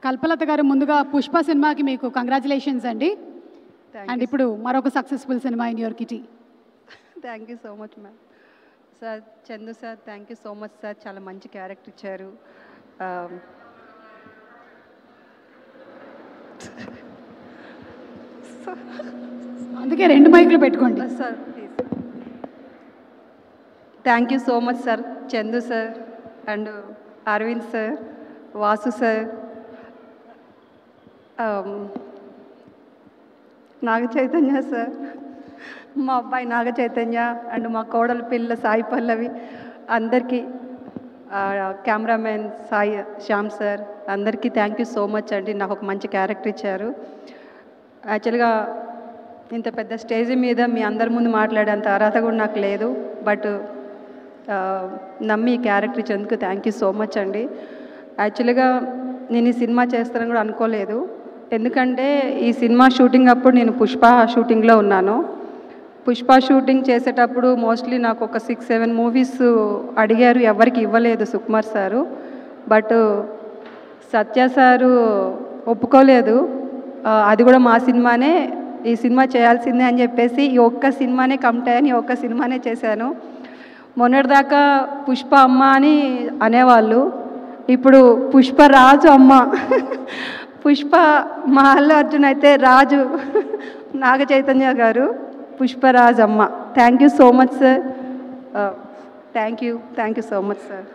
కల్పలత గారు, ముందుగా పుష్ప సినిమాకి మీకు కంగ్రాచులేషన్స్ అండి. అండ్ ఇప్పుడు మరొక successful cinema in your kitty. Thank you so much ma'am. Sir Chandu sir, thank you so much sir, చాలా మంచి క్యారెక్టర్ ఇచ్చారు. అందుకే 2 మైకులు పెట్టుకోండి sir please. Thank you so much sir, Chandu sir and Arvind sir, Vasu sir, Naga Chaitanya sir, మా అబ్బాయి నాగ చైతన్య అండ్ మా కోడల పిల్ల సాయి పల్లవి, అందరికీ కెమెరామెన్ సాయి శ్యామ్ సార్, అందరికీ థ్యాంక్ యూ సో మచ్ అండి. నాకు ఒక మంచి క్యారెక్టర్ ఇచ్చారు. యాక్చువల్గా ఇంత పెద్ద స్టేజ్ మీద మీ అందరి ముందు మాట్లాడేంత అర్హత కూడా నాకు లేదు. బట్ నమ్మి ఈ క్యారెక్టర్ ఇచ్చేందుకు థ్యాంక్ యూ సో మచ్ అండి. యాక్చువల్గా నేను ఈ సినిమా చేస్తానని కూడా అనుకోలేదు. ఎందుకంటే ఈ సినిమా షూటింగ్ అప్పుడు నేను పుష్ప షూటింగ్లో ఉన్నాను. పుష్ప షూటింగ్ చేసేటప్పుడు మోస్ట్లీ నాకు ఒక 6-7 మూవీస్ అడిగారు, ఎవరికి ఇవ్వలేదు Sukumar sir. But Satya sir ఒప్పుకోలేదు, అది కూడా మా సినిమానే, ఈ సినిమా చేయాల్సిందే అని చెప్పేసి ఈ ఒక్క సినిమానే కమిట్ ఒక్క సినిమానే చేశాను. మొన్నటిదాకా పుష్ప అమ్మ అని అనేవాళ్ళు, ఇప్పుడు పుష్పరాజు అమ్మ. పుష్ప మా అల్లు అర్జున్ అయితే రాజు నాగ చైతన్య గారు, పుష్పరాజ్ అమ్మ. Thank you so much sir. Thank you so much sir.